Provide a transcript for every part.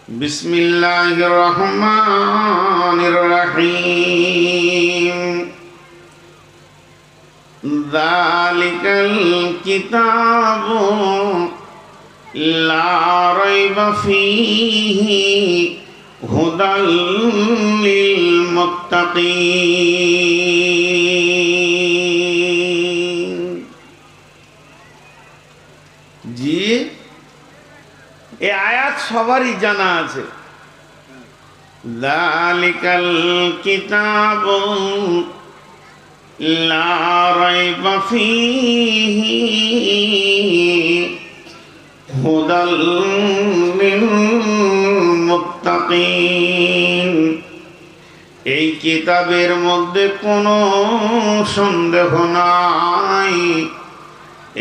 বিসমিল্লাহির রহমানির রহিম। যালিকাল কিতাবু লা রাইবা ফীহি হুদাল লিল মুত্তাকিন। জি, এই আয়াত সবারই জানা আছে। যালিকাল কিতাবু লা রাইবা ফীহি হুদাল লিল মুত্তাকিন। এই কিতাবের মধ্যে কোনো সন্দেহ নাই,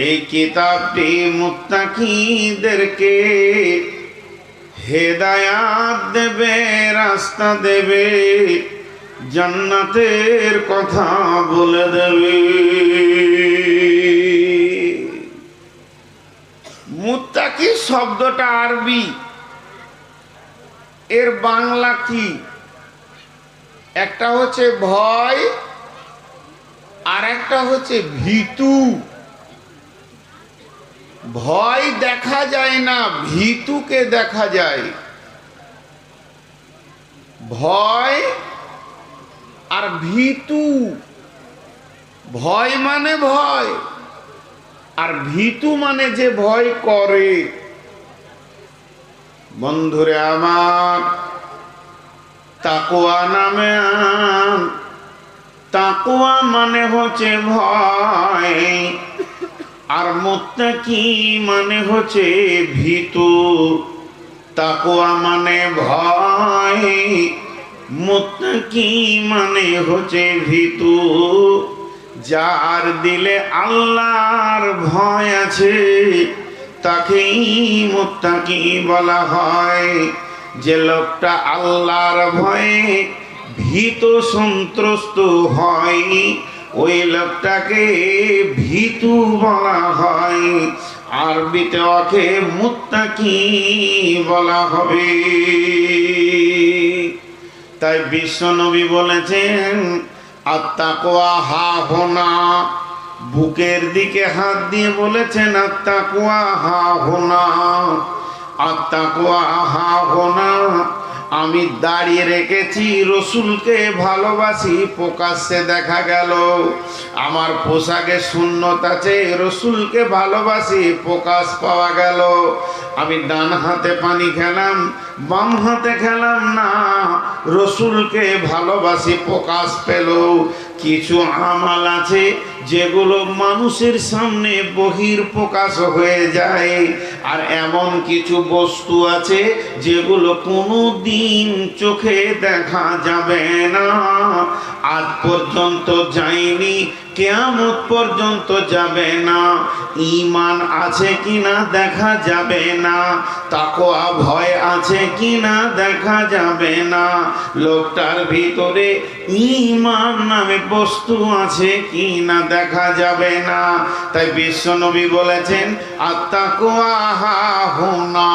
এই কিতাবটি মুত্তাকিদেরকে হেদায়াত দেবে, রাস্তা দেবে, জান্নাতের কথা বলে দেবে। মুত্তাকি শব্দটা আরবি, এর বাংলা কি? একটা হচ্ছে ভয় আর একটা হচ্ছে ভীতু। ভয় দেখা যায় না, ভীতুকে দেখা যায়। ভয় আর ভীতু, ভয় মানে ভয় আর ভীতু মানে যে ভয় করে। বন্ধুরে আমার, তাকওয়া নামে তাকওয়া মানে হচ্ছে ভয়, আর মুত্তাকি মানে হচ্ছে ভীতু। তাকওয়া মানে ভয়, মুত্তাকি মানে হচ্ছে ভীতু। যার দিলে আল্লাহর ভয় আছে তাকেই মুত্তাকি বলা হয়। যে লোকটা আল্লাহর ভয়ে ভীত সন্ত্রস্ত হয়, ওই লোকটাকে ভীতু বলা হয়। আরবিতে ওকে মুত্তাকি বলা হবে। তাই বিশ্বনবী বলেছেন, আত্তাকওয়া হাহুনা, বুকের দিকে হাত দিয়ে বলেছেন আত্তাকওয়া হাহুনা, আত্তাকওয়া হাহুনা। আমি দাঁড়িয়ে রেখেছি, রসুলকে ভালোবাসি, প্রকাশ্যে দেখা গেল। আমার পোশাকে সুন্নত আছে, রসুলকে ভালোবাসি, প্রকাশ পাওয়া গেল। আমি ডান হাতে পানি খেলাম, বাম হাতে খেলাম না, রসুলকে ভালোবাসি, প্রকাশ পেল। কিছু আমাল আছে যেগুলো মানুষের সামনে বহির প্রকাশ হয়ে যায়, আর এমন কিছু বস্তু আছে যেগুলো কোনো দিন চোখে দেখা যাবে না, আজ পর্যন্ত যায়নি, কিয়ামত পর্যন্ত যাবে না। ঈমান আছে কিনা দেখা যাবে না, তাকওয়া ভয় আছে কিনা দেখা যাবে না, লোকটার ভিতরে ঈমান নামে বস্তু আছে কিনা দেখা যাবে না। তাই বিশ্বনবী বলেছেন, আত্তাকওয়া হাহুনা,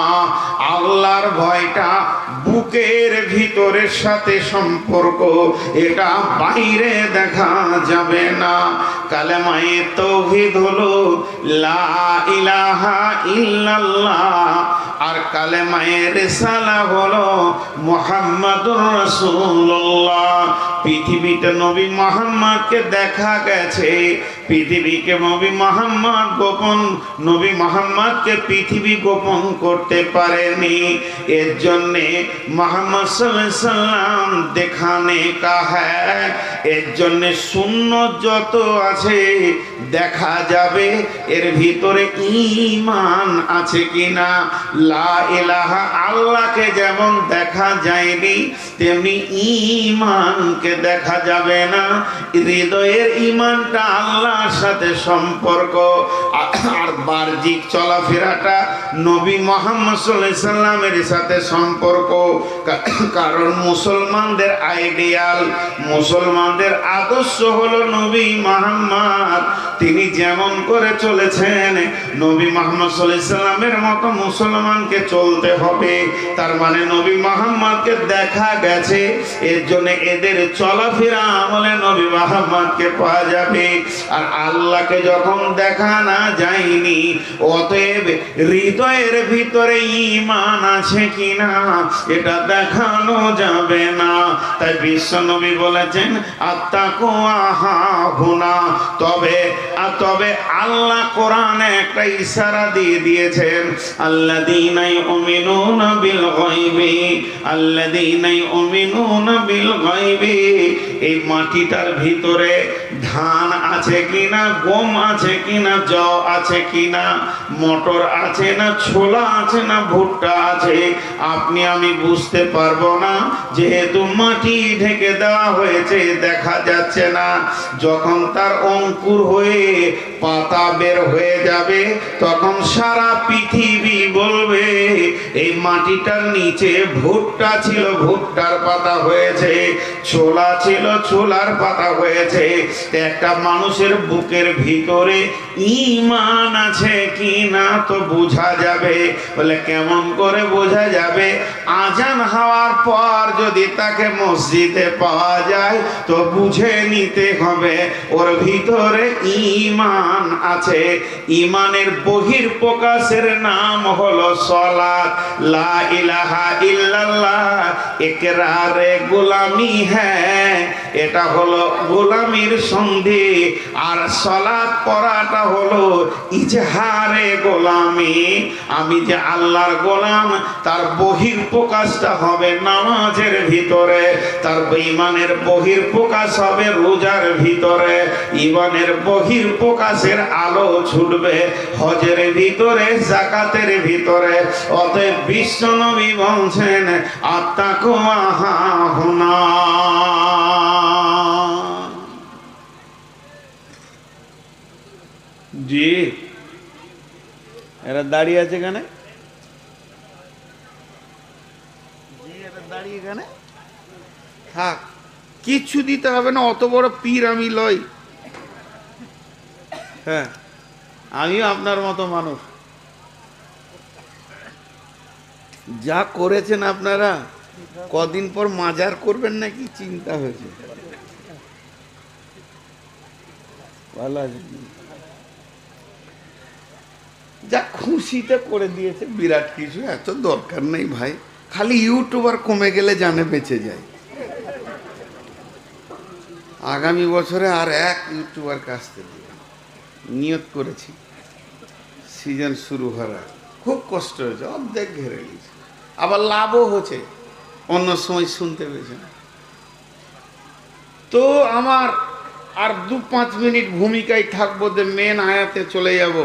আল্লাহর ভয়টা বুকের ভিতরের সাথে সম্পর্ক, এটা বাইরে দেখা যাবে না। কালেমায়ে তাওহীদ হলো লা ইলাহা ইল্লাল্লাহ, আর কালেমায়ে রিসালা হলো মুহাম্মাদুর রাসূলুল্লাহ। পৃথিবীতে নবী মুহাম্মদকে দেখা গেছে, পৃথিবীকে নবী মুহাম্মদ গোপন, নবী মুহাম্মদকে পৃথিবী গোপন করতে পারেনি। এর জন্যে মুহাম্মদ সাল্লাল্লাহু আলাইহি সাল্লাম দেখানে কা হ্যায়, এর জন্যে সুন্নত যত আছে দেখা যাবে এর ভিতরে ঈমান আছে কিনা। লা ইলাহা, আল্লাহকে যেমন দেখা যায়নি তেমনি ঈমানকে দেখা যাবে না। হৃদয়ের ঈমানটা আল্লাহর সাথে সম্পর্ক, আর বাহ্যিক চলাফেরাটা নবী মুহাম্মদ সাল্লাল্লাহু আলাইহি সাল্লামের সাথে সম্পর্ক। কারণ মুসলমানদের আইডিয়াল, মুসলমানদের আদর্শ হলো নবী মুহাম্মদ। তিনি যেমন করে চলেছেন নবী মুহাম্মদ সাল্লাল্লাহু আলাইহি সাল্লামের মতো মুসলমানকে চলতে হবে। তার মানে নবী মুহাম্মদকে দেখা গেছে, এর জন্য এদের চলাফেরা আমলে নবী মুহাম্মদকে পাওয়া যাবে। আর আল্লাহকে যখন দেখা না যায়নি, অতএব হৃদয়ের ভিতরে ঈমান আছে কিনা এটা দেখানো যাবে না। তাই বিশ্ব নবী বলেছেন আত্তাকুয়া হাহুনা। তবে আল্লাহ কোরআনে একটা ইশারা দিয়ে দিয়েছেন, আল্লাযীনা ইউমিনুনা বিল গায়বি, আল্লাযীনা ইউমিনুনা বিল গায়বি। এই মাটিটার ভিতরে ধান আছে কিনা, গম আছে কিনা, জব আছে কিনা, মটর আছে না, ছোলা আছে না, ভুট্টা আছে, আপনি আমি বুঝতে পারবো না, যেহেতু মাটি ঢেকে দেওয়া হয়েছে, দেখা যাচ্ছে না। যখন তার অঙ্কুর হয়ে পাতা বের হয়ে যাবে, তখন সারা পৃথিবী বলবে এই মাটিটার নিচে ভুট্টা ছিল, ভুট্টার পাতা হয়েছে, ছোলা ছিল, ছোলার পাতা হয়েছে। একটা মানুষের বুকের ভিতরে ঈমান আছে কি না তো বোঝা যাবে। বলে কেমন করে বোঝা যাবে? আজান হওয়ার পর যদি তাকে মসজিদে পাওয়া যায় তো বুঝে নিতে হবে ওর ভিতরে ঈমান আছে। ঈমানের বহিঃপ্রকাশের নাম হলো সালাত। লা ইলাহা ইল্লাল্লাহ ইকরারে গোলামি হ্যাঁ, এটা হলো গোলামির সন্ধি। আর সালাত পড়াটা হলো ইজহারে গোলামি। আমি যে আল্লাহর গোলাম, তার বহিঃপ্রকাশটা হবে নামাজের ভিতরে, তার ঈমানের বহিঃপ্রকাশ হবে রোজার ভিতরে, ঈমানের বহিঃপ্রকাশের আলো ছুটবে হজের ভিতরে, যাকাতের ভিতরে। অতএব বিশ্ব নবী বলছেন আত্তাকুয়া হাহুনা। জি, এরা দাঁড়িয়ে আছে এখানে, দাঁড়িয়ে এখানে থাক, কিচ্ছু দিতে হবে না, অত বড় পীর আমি লই। হ্যাঁ, আমিও আপনার মতো মানুষ। যা করেছেন আপনারা, কদিন পর মাজার করবেন নাকি চিন্তা হয়েছে। ভালো আছে, যা খুশিতে করে দিয়েছে, বিরাট কিছু, এত দরকার নেই ভাই। খালি ইউটিউবার কমে গেলে জানে বেঁচে যায়। আগামী বছরে আর এক ইউটিউবার কাছতে দিয়ে নিয়ত করেছি, সিজন শুরু হওয়ার। খুব কষ্ট হয়েছে, অর্ধেক ঘেরে নিয়েছে, আবার লাভও হচ্ছে, অন্য সময় শুনতে পেয়েছে না। তো আমার আর 2-5 মিনিট ভূমিকায় থাকবো, যে মেন আয়াতে চলে যাব।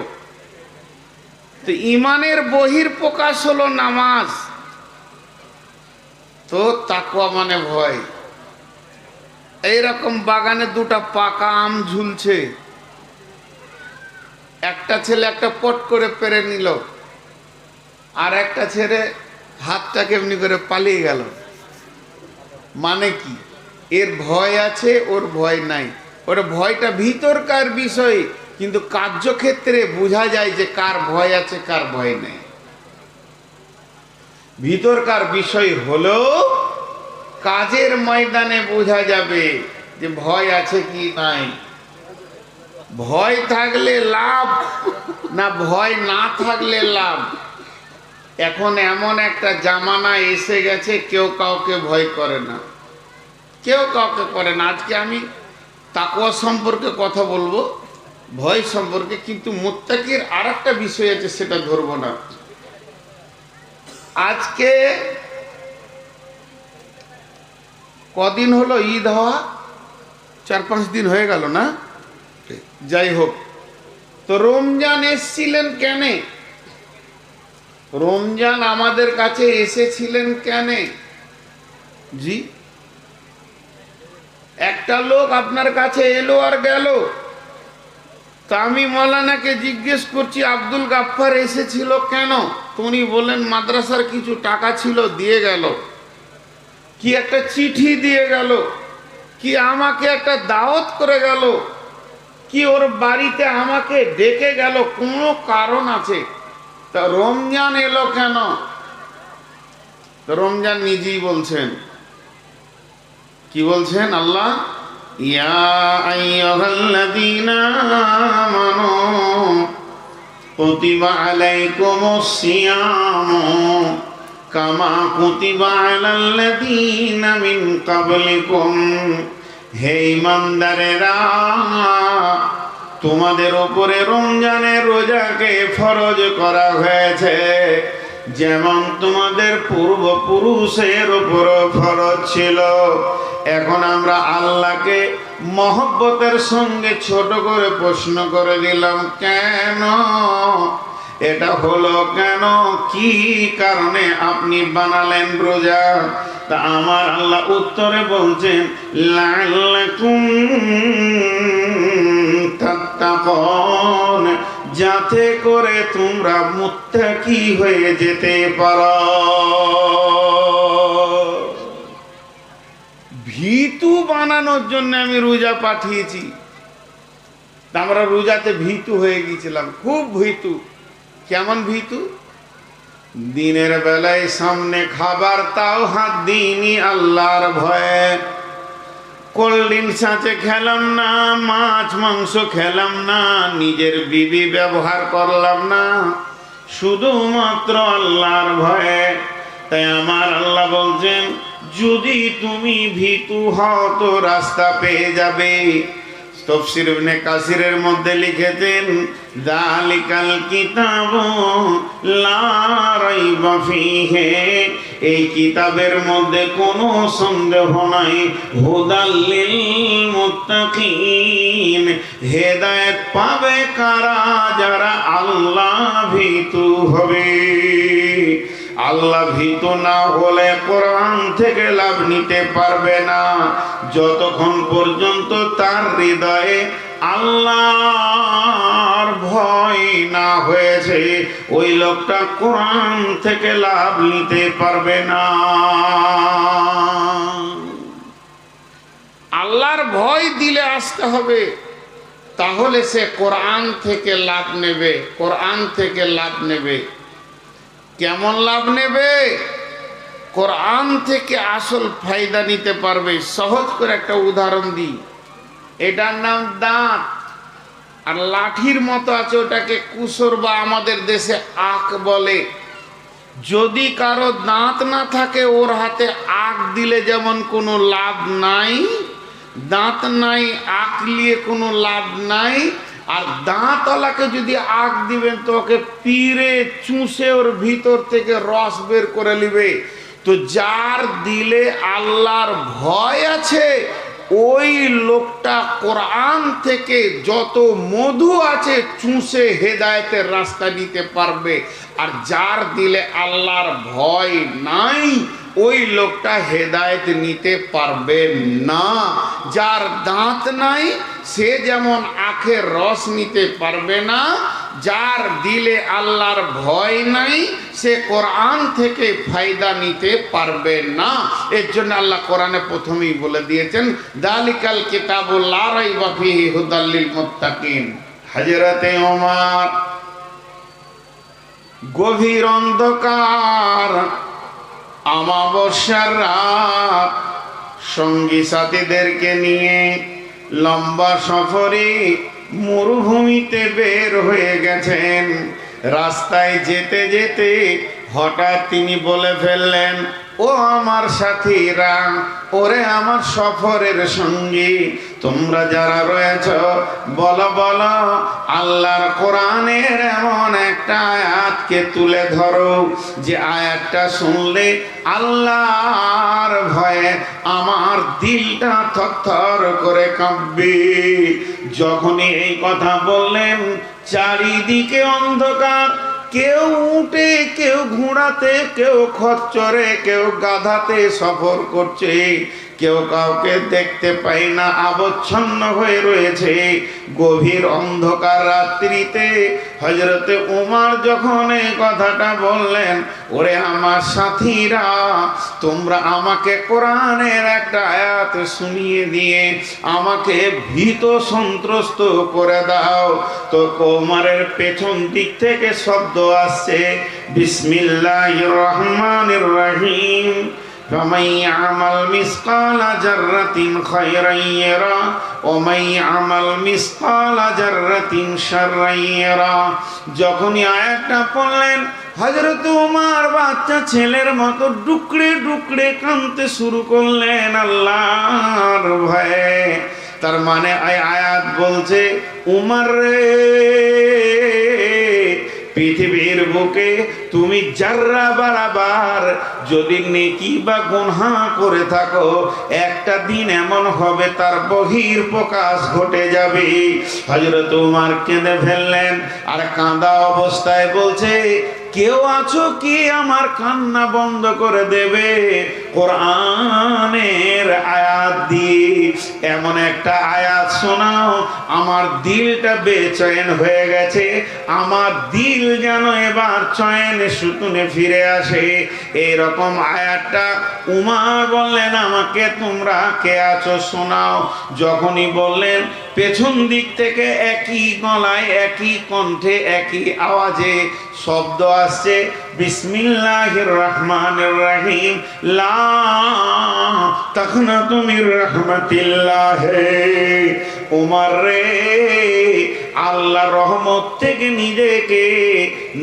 তো ঈমানের বহিঃপ্রকাশ হলো নামাজ। তো তাকওয়া মানে ভয়। এইরকম বাগানে 2টা পাকা আম ঝুলছে, একটা ছেলে একটা পট করে পেরে নিল, আর একটা ছেলে হাতটাকে এমনি করে পালিয়ে গেল। মানে কি? এর ভয় আছে, ওর ভয় নাই। ওর ভয়টা ভিতরকার বিষয়, কিন্তু কার্যক্ষেত্রে বোঝা যায় যে কার ভয় আছে কার ভয় নেই। ভিতরকার বিষয় হলো কাজের ময়দানে বোঝা যাবে যে ভয় আছে কি নাই। ভয় থাকলে লাভ না ভয় না থাকলে লাভ। এখন এমন একটা জামানা এসে গেছে, কেউ কাউকে ভয় করে না, কেউ কাউকে করে না। আজকে আমি তাকওয়া সম্পর্কে কথা বলবো, ভয় সম্পর্কে, কিন্তু মুত্তাকির আর একটা বিষয় আছে, সেটা ধরবো না। আজকে কদিন হলো ঈদ হওয়া? 4-5 দিন হয়ে গেল না? যাই হোক, তো রমজান এসেছিলেন কেন? রমজান আমাদের কাছে এসেছিলেন কেন? জি, একটা লোক আপনার কাছে এলো আর গেল, তা আমি মৌলানাকে জিজ্ঞেস করছি আব্দুল গাফফার এসেছিল কেন? তো উনি বললেন মাদ্রাসার কিছু টাকা ছিল, দিয়ে গেল, কি একটা চিঠি দিয়ে গেল, কি আমাকে একটা দাওয়াত করে গেল, কি ওর বাড়িতে আমাকে ডেকে গেল, কোনো কারণ আছে। তা রমজান এলো কেন? রমজান নিজেই বলছেন, কি বলছেন আল্লাহ? ইয়া আইয়ুহাল্লাযীনা আমানু কুতিবা আলাইকুমুস সিয়ামু কামা কুতিবা আলাল্লাযীনা মিন ক্বাবলিকুম। হে ঈমানদারেরা, তোমাদের উপরে রমজানের রোজাকে ফরজ করা হয়েছে যেমন তোমাদের পূর্বপুরুষের উপর ফরজ ছিল। এখন আমরা আল্লাহকে মহব্বতের সঙ্গে ছোট করে প্রশ্ন করে দিলাম, কেন এটা হলো, কেন, কি কারণে আপনি বানালেন রোজা? তা আমার আল্লাহ উত্তরে বলছেন, লাআল্লাকুম তাত্তাকুন, যাতে করে তোমরা মুত্তাকি হয়ে যেতে পারো। ভীতু বানানোর জন্য আমি রোজা পাঠিয়েছি। আমরা রোজাতে ভীতু হয়ে গিয়েছিলাম, খুব ভীতু। কেমন ভীতু? দিনের বেলায় সামনে খাবার, তাও হাত দিইনি আল্লাহর ভয়ে। কোল্ড ড্রিঙ্কস আছে খেলাম না, মাছ মাংস খেলাম না, নিজের বিবি ব্যবহার করলাম না, শুধুমাত্র আল্লাহর ভয়ে। তাই আমার আল্লাহ বলছেন, যদি তুমি ভীতু হও তো রাস্তা পেয়ে যাবে। তাফসীর ইবনে কাসিরের মধ্যে লিখেছেন, যালিকাল কিতাবু লা রাইবা ফীহি, এই কিতাবের মধ্যে কোনো সন্দেহ নাই, হুদাল লিল মুত্তাকিন, হেদায়েত পাবে কারা? যারা আল্লাহ ভীতু হবে। আল্লাহ ভীতু না হলে কোরআন থেকে লাভ নিতে পারবে না। যতক্ষণ পর্যন্ত তার হৃদয়ে আল্লাহর ভয় না হয়েছে, ওই লোকটা কোরআন থেকে লাভ নিতে পারবে না। আল্লাহর ভয় দিলে আসতে হবে, তাহলে সে কোরআন থেকে লাভ নেবে। কোরআন থেকে লাভ নেবে। কেমন লাভ নেবে? কোরআন থেকে আসল ফায়দা নিতে পারবে। সহজ করে একটা উদাহরণ দিই। এটার নাম দাঁত, আর লাঠির মতো আছে, ওটাকে কুসর বা আমাদের দেশে আখ বলে। যদি কারো দাঁত না থাকে, ওর হাতে আখ দিলে যেমন কোনো লাভ নাই, দাঁত নাই, আখ নিয়ে কোনো লাভ নাই। আর দাঁতওয়ালাকে যদি আখ দিবেন তো ওকে পিরে চুষে ওর ভিতর থেকে রস বের করে নিবে। তো যার দিলে আল্লাহর ভয় আছে, ওই লোকটা কোরআন থেকে যত মধু আছে চুষে হেদায়েতের রাস্তা নিতে পারবে। আর যার দিলে আল্লাহর ভয় নাই, ওই লোকটা হেদায়েত নিতে পারবে না। যার দাঁত নাই সে যেমন আখের রস নিতে পারবে না, যার দিলে আল্লাহর ভয় নাই সে কোরআন থেকে ফায়দা নিতে পারবে না। এর জন্য আল্লাহ কোরআনে প্রথমেই বলে দিয়েছেন, যালিকাল কিতাবু লা রাইবা ফীহি হুদাল লিল মুত্তাকিন। হযরতে ওমর গভীর অন্ধকার, আমাবস্যার রাত, সঙ্গী সাথীদেরকে নিয়ে লম্বা সফরে মরুভূমিতে বের হয়ে গেছেন। রাস্তায় যেতে যেতে হঠাৎ তিনি বলে ফেললেন, ও আমার সাথীরা, ওরে আমার সফরের সঙ্গী, তোমরা যারা রয়েছ, বলো বলো আল্লাহর কোরআনের এমন একটা আয়াতকে তুলে ধরো যে আয়াতটা শুনলে আল্লাহর ভয়ে আমার দিলটা থরথর করে কাঁপবে। যখনই এই কথা বললেন, চারিদিকে অন্ধকার। কেউ উঠে, কেউ ঘোড়াতে, কেউ খচ্চরে, কেউ গাধাতে সফর করছে, কেউ কাউকে দেখতে পাই না, আবচ্ছন্ন হয়ে রয়েছে গভীর অন্ধকার রাত্রিতে। হযরতে উমর যখন এই কথাটা বললেন, ওরে আমার সাথীরা, তোমরা আমাকে কোরআনের একটা আয়াত শুনিয়ে দিয়ে আমাকে ভীত সন্ত্রস্ত করে দাও। তো উমরের পেছন দিক থেকে শব্দ আসছে, বিসমিল্লাহির রহমানির রহিম, فمن يعمل مثقال ذرة خيرا يره ومن يعمل مثقال ذرة شرا يره। যখনই আয়াতটা পড়লেন, হযরত উমর বাচ্চা ছেলের মতো ডুকরে ডুকরে কাঁদতে শুরু করলেন আল্লাহর ভয়ে। তার মানে আয়াত বলছে, উমর রে, পৃথিবীর বুকে তুমি জাররা বরাবর যদি নেকি বা গুনাহ করে থাকো, একটা দিন এমন হবে তার বহির প্রকাশ ঘটে যাবে। হযরত উমর কেঁদে ফেললেন, আর কাঁদা অবস্থায় বলছে, কেউ আছো কি আমার কান্না বন্ধ করে দেবে কোরআনের আয়াত দিয়ে? এমন একটা আয়াত শোনাও, আমার দিলটা বেচৈন হয়ে গেছে, আমার দিল যেন এবার চয়নে সুতুনে ফিরে আসে। এইরকম আয়াতটা উমর বললেন, আমাকে তোমরা কে আছো শোনাও। যখনই বললেন, পেছন দিক থেকে একই গলায়, একই কণ্ঠে, একই আওয়াজে শব্দ আসছে, বিসমিল্লাহির রহমানির রহিম, লা তাকনাতু মির রাহমাতিল্লাহ। উমর রে, আল্লাহর রহমত থেকে নিজেকে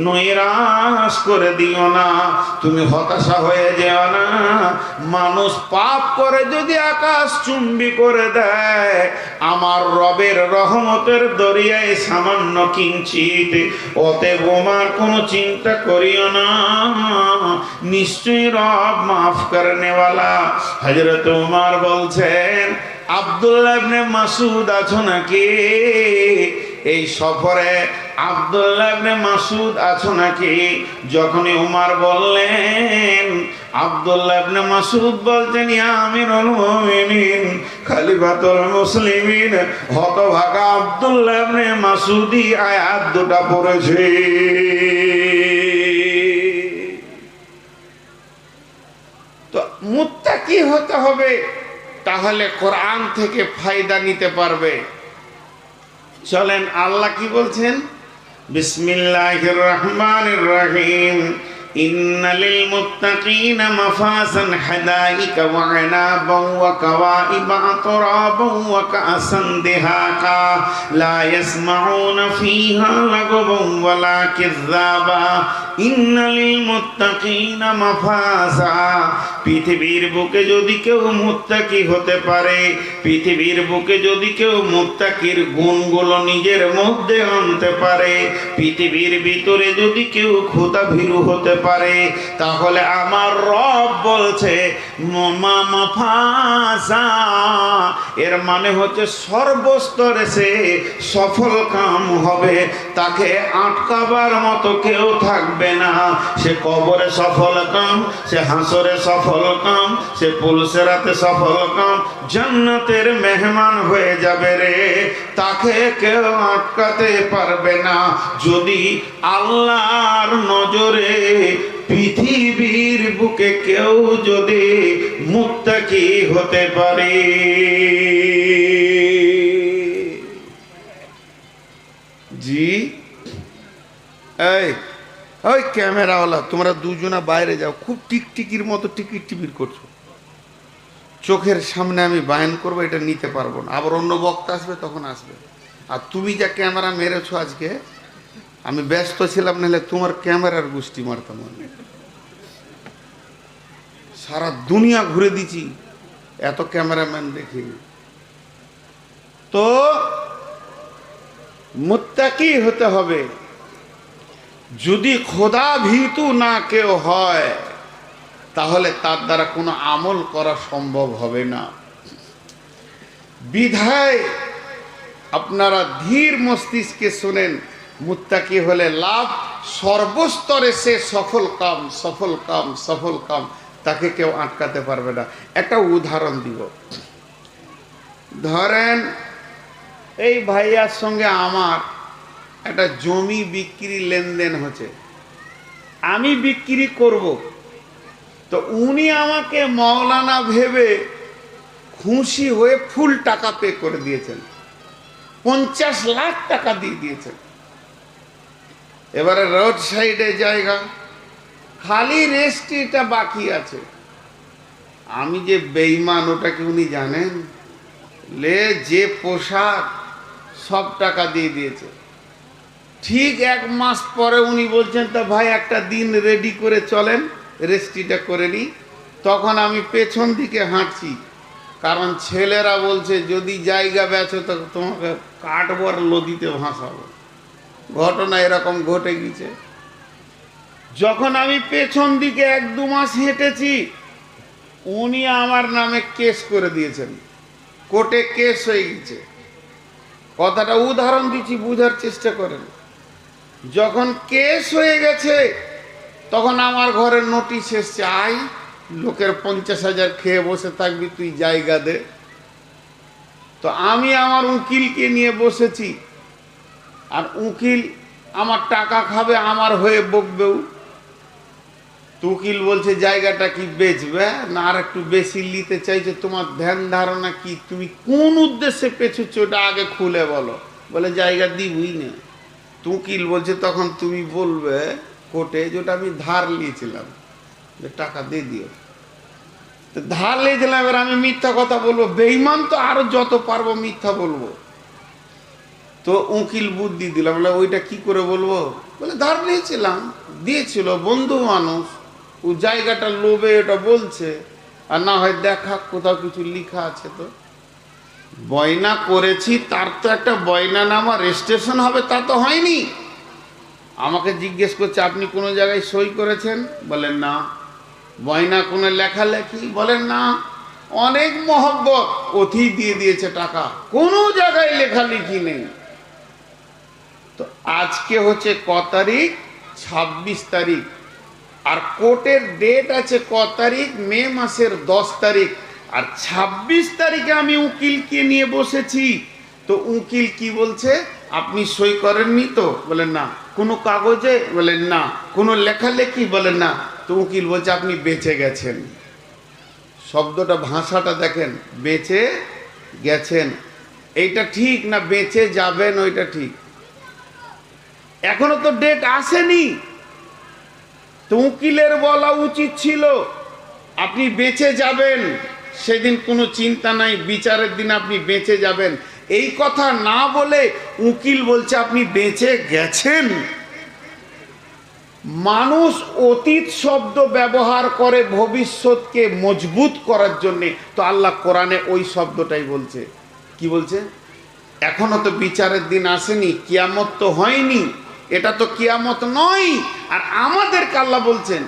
নৈরাশ করে দিও না, তুমি হতাশা হয়ে যেও না। মানুষ পাপ করে যদি আকাশ চুম্বি করে দেয়, আমার রবের রহমতের দরিয়ায় সামান্য কিঞ্চিত, অতএব উমর কোনো চিন্তা করিও না, নিশ্চয়ই রব মাফ করনেওয়ালা। হযরত উমর বলছেন, আব্দুল্লাহ ইবনে মাসউদ আছো নাকি? এই সফরে আব্দুল্লাহ ইবনে মাসউদ আছো নাকি? যখনই উমর বললেন, আব্দুল্লাহ ইবনে মাসউদ বলছেন, ইয়া আমিরুল মুমিনিন, খলিফাতুল মুসলিমিন, হতভাগা আব্দুল্লাহ ইবনে মাসউদই আয়াত দুটো পড়েছে। তো মুত্তাকি হতে হবে, তাহলে কোরআন থেকে ফায়দা নিতে পারবে। চলেন আল্লাহ কি বলছেন, বিসমিল্লাহির রহমানির রহিম, ইন্নালিল মুত্তাকিনা মাফাজান হাদাইকা ওয়া আনাবান ওয়া কাওয়াইবা আতরাবান ওয়া কাসান দিহাকা লা ইয়াসমাউনা ফীহা লাগাবান ওয়ালা কিযাবা ইন্নালিল মুত্তাকিনা মাফাজা। পৃথিবীর বুকে যদি কেউ মুত্তাকি হতে পারে, পৃথিবীর বুকে যদি কেউ মুত্তাকির গুণগুলো নিজের মধ্যে আনতে পারে, পৃথিবীর ভিতরে যদি কেউ খোদাভীরু হতে পারে, তাহলে আমার রব বলছে মাফাজা, এর মানে হচ্ছে সর্বস্তরে সে সফল কাম হবে, তাকে আটকাবার মতো কেউ থাকবে না। সে কবরে সফল কাম, সে হাসরে সফল কাম, সে পুলসেরাতে সফল কাম, জান্নাতের মেহমান হয়ে যাবে রে, তাকে কেউ আটকাতে পারবে না। যদি আল্লাহর নজরে পৃথিবীর বুকে কেউ যদি মুত্তাকি হতে পারে। জি এই ওই ক্যামেরাওয়ালা, তোমরা দুজনা বাইরে যাও, খুব টিকটিকির মতো টিকিট টিপির করছো। চোখের সামনে আমি বায়ান করবো, এটা নিতে পারবো না, আবার অন্য বক্তা আসবে, তখন আসবে। আর তুমি যা ক্যামেরা মেরেছো আজকে, আমি ব্যস্ত ছিলাম, নাহলে তোমার ক্যামেরার গোষ্ঠী মারতাম। সারা দুনিয়া ঘুরে দিছি, এত ক্যামেরাম্যান দেখিনি। তো মুত্তাকি হতে হবে। যদি খোদা ভীতু না কেউ হয়, তাহলে তার দ্বারা কোনো আমল করা সম্ভব হবে না। বিধায় আপনারা ধীর মস্তিষ্কে শোনেন, মুত্তাকি হলে লাভ সর্বস্তরে সে সফল কাম, সফল কাম, সফল কাম, তাকে কেউ আটকাতে পারবে না। একটা উদাহরণ দিব। ধরেন এই ভাইয়ার সঙ্গে আমার একটা জমি বিক্রি লেনদেন হচ্ছে, আমি বিক্রি করব, তো উনি আমাকে মাওলানা ভেবে খুশি হয়ে ফুল টাকা পে করে দিয়েছেন, 50 লাখ টাকা দিয়ে দিয়েছেন। এবারে রোড সাইডে জায়গা খালি রেস্ট্রিটা বাকি আছে। আমি যে বেঈমান ওটা কি উনি জানেন? লে যে পোশাক সব টাকা দিয়ে দিয়েছে। ঠিক 1 মাস পরে উনি বলছেন, তা ভাই একটা দিন রেডি করে চলেন, রেস্ট্রিটা করে নিই। তখন আমি পেছন দিকে হাঁটছি, কারণ ছেলেরা বলছে যদি জায়গা বেচো তো তোমাকে কাঠবর নদীতে ভাসাবো। ঘটনা এরকম ঘটে গেছে। যখন আমি পেছন দিকে 1-2 মাস হেঁটেছি, উনি আমার নামে কেস করে দিয়েছেন, কোর্টে কেস হয়ে গেছে। কথাটা উদাহরণ দিচ্ছি, বুঝার চেষ্টা করেন। যখন কেস হয়ে গেছে তখন আমার ঘরে নোটিশ এসছে, আই লোকের 50,000 খেয়ে বসে থাকবি, তুই জায়গা দে। তো আমি আমার উকিলকে নিয়ে বসেছি, আর উকিল আমার টাকা খাবে, আমার হয়ে বকবেও। তো উকিল বলছে জায়গাটা কি বেচবে না আর একটু বেশি নিতে চাইছে, তোমার ধ্যান ধারণা কি, তুমি কোন উদ্দেশ্যে পেছুচ্ছ ওটা আগে খুলে বলো। বলে জায়গা দিবই না। তো উকিল বলছে তখন তুমি বলবে কোর্টে যেটা আমি ধার নিয়েছিলাম, যে টাকা দিয়ে দিও। তো ধার নিয়েছিলাম, এবার আমি মিথ্যা কথা বলবো, বেঈমান তো আরো যত পারবো মিথ্যা বলবো। তো উকিল বুদ্ধি দিলাম, বলে ওইটা কি করে বলবো? বলে ধার নিয়েছিলাম, দিয়েছিল বন্ধু মানুষ, ও জায়গাটা লোভে এটা বলছে, আর না হয় দেখা কোথাও কিছু লেখা আছে। তো বয়না করেছি, তার তো একটা বয়নানামা রেজিস্ট্রেশন হবে, তা তো হয়নি। আমাকে জিজ্ঞেস করছে আপনি কোনো জায়গায় সই করেছেন? বলেন না। বয়না কোনো লেখালেখি? বলেন না। অনেক মহব্বত, অতি দিয়ে দিয়েছে টাকা, কোনো জায়গায় লেখালেখি নেই। তো আজকে হচ্ছে ক তারিখ? 26 তারিখ। আর কোর্টের ডেট আছে ক তারিখ? মে মাসের 10 তারিখ। আর 26 তারিখে আমি উকিলকে নিয়ে বসেছি। তো উকিল কি বলছে, আপনি সই করেননি তো? বলেন না। কোনো কাগজে? বলেন না। কোনো লেখালেখি? বলেন না। তো উকিল বলছে আপনি বেঁচে গেছেন। শব্দটা, ভাষাটা দেখেন, বেঁচে গেছেন। এইটা ঠিক না বেঁচে যাবেন ওইটা ঠিক? এখনো তো ডেট আসেনি। তো উকিলের বলা উচিত ছিল আপনি বেঁচে যাবেন, সেদিন কোনো চিন্তা নাই, বিচারের দিন আপনি বেঁচে যাবেন। এই কথা না বলে উকিল বলছে আপনি বেঁচে গেছেন। মানুষ অতীত শব্দ ব্যবহার করে ভবিষ্যৎকে মজবুত করার জন্য, তো আল্লাহ কোরআনে ওই শব্দটাই বলছে। কি বলছে? এখনো তো বিচারের দিন আসেনি, কিয়ামত তো হয়নি, এটা তো কিয়ামত নয়। আর আমাদেরকে আল্লাহ বলছেন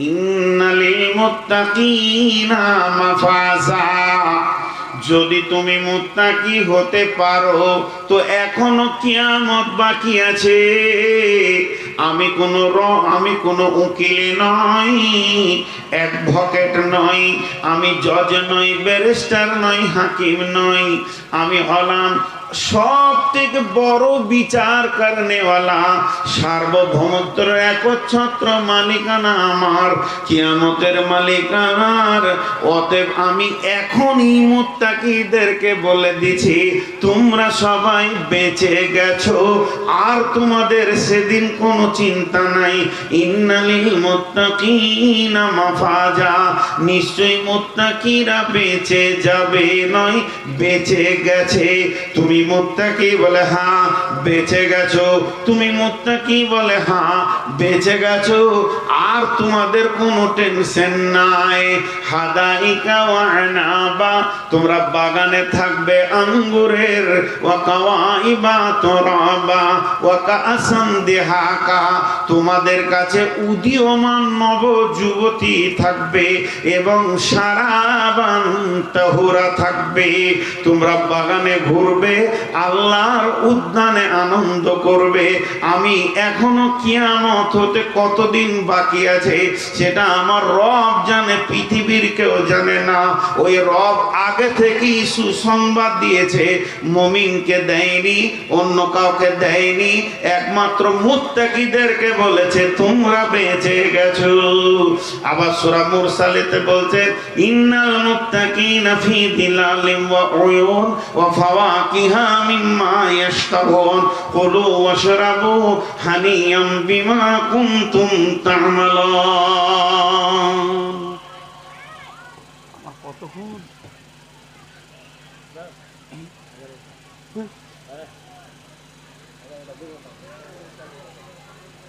ইন্নালিল মুত্তাকিনা মাফাজা, যদি তুমি মুত্তাকি হতে পারো তো এখনো কিয়ামত বাকি আছে। আমি কোনো উকিল নই, অ্যাডভোকেট নই, আমি জজ নই, ব্যারিস্টার নই, হাকিম নই। আমি হলাম সব থেকে বড় বিচার করনেওয়ালা, সার্বভৌমত্বের একচ্ছত্র মালিকানা আমার, কিয়ামতের মালিকানার। অতএব আমি এখনই মুত্তাকিদেরকে বলে দিছি তোমরা সবাই বেঁচে গেছো, আর তোমাদের সেদিন কোনো চিন্তা নাই। ইন্নালিল মুত্তাকিনা মাফাজা, নিশ্চয়ই মুত্তাকিরা বেঁচে যাবে নয় বেঁচে গেছে। তুমি মুত্তাকি? বলে হ্যাঁ বেঁচে গেছো। তুমি মুত্তাকি? বলে হ্যাঁ বেঁচে গেছো, আর তোমাদের কোনো টেনশন নাই। হাদাইকা ওয়া আনাবা, তোমরা বাগানে থাকবে আঙ্গুরের। ওয়া কাওয়াইবা তুরাবা ওয়া কাআসান দিহাকা, তোমাদের কাছে উদীয়মান নব যুবতী থাকবে এবং সারাবান তাহুরা থাকবে। তোমরা বাগানে ঘুরবে, আল্লাহর উদ্যানে আনন্দ করবে। আমি এখনো কিয়ামত হতে কতদিন বাকি আছে সেটা আমার রব জানে, পৃথিবীর কেউ জানে না। ওই রব আগে থেকেই সুসংবাদ দিয়েছে, মুমিনকে দেয়নি, অন্য কাউকে দেয়নি, একমাত্র মুত্তাকিদেরকে বলেছে তোমরা বেঁচে গেছো। আবার সূরা মুরসালেতে বলছে ইন্নাল মুত্তাকিনা ফি দিলালিন ওয়া উয়ুন ওয়া ফাওয়াকিহা মিম্মা ইয়াশতাহুন কুলু ওয়াশরাবু হানিয়াম বিমা কুনতুম তা'মালুন। কতক্ষণ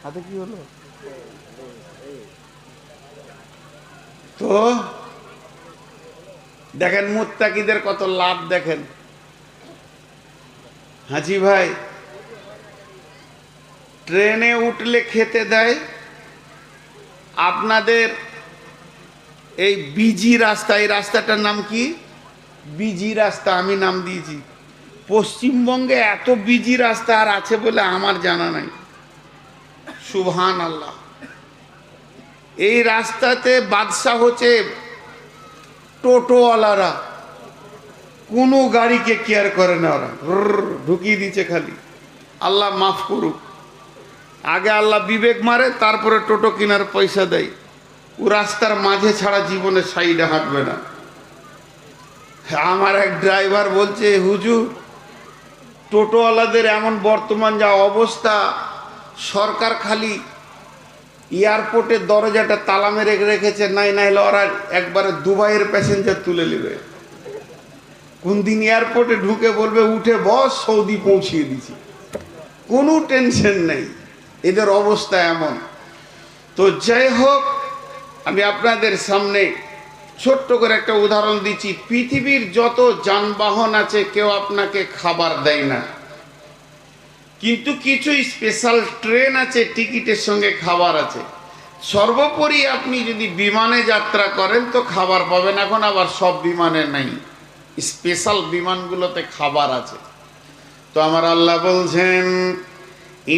হাতে কি হলো? তো দেখেন মুত্তাকিদের কত লাভ দেখেন। হাজি ভাই, ট্রেনে উঠলে খেতে দেয়, আপনাদের এই বিজি রাস্তা, এই রাস্তাটার নাম কি? বিজি রাস্তা আমি নাম দিয়েছি। পশ্চিমবঙ্গে এত বিজি রাস্তা আর আছে বলে আমার জানা নাই। সুবহান আল্লাহ। এই রাস্তাতে বাদশাহ হচ্ছে টোটোওয়ালারা, কোনো গাড়িকে কেয়ার করে না, ওরা ঢুকিয়ে দিচ্ছে খালি। আল্লাহ মাফ করুক। আগে আল্লাহ বিবেক মারে, তারপরে টোটো কেনার পয়সা দেয়। ও রাস্তার মাঝে ছাড়া জীবনে সাইডে হাঁটবে না। আমার এক ড্রাইভার বলছে হুজুর, টোটোওয়ালাদের এমন বর্তমান যা অবস্থা, সরকার খালি এয়ারপোর্টের দরজাটা তালা মেরে রেখেছে, নাই নাইলে ওরা একবারে দুবাইয়ের প্যাসেঞ্জার তুলে নেবে। কোন দিন এয়ারপোর্টে ঢুকে বলবে উঠে বস, সৌদি পৌঁছিয়ে দিছি, কোনো টেনশন নেই। এদের অবস্থা এমন। তো যাই হোক, আমি আপনাদের সামনে ছোট্ট করে একটা উদাহরণ দিচ্ছি। পৃথিবীর যত যানবাহন আছে কেউ আপনাকে খাবার দেয় না, কিন্তু কিছু স্পেশাল ট্রেন আছে, টিকিটের সঙ্গে খাবার আছে। সর্বোপরি আপনি যদি বিমানে যাত্রা করেন তো খাবার পাবেন। এখন আবার সব বিমানে নাই, স্পেশাল বিমানগুলোতে খাবার আছে। তো আমার আল্লাহ বলছেন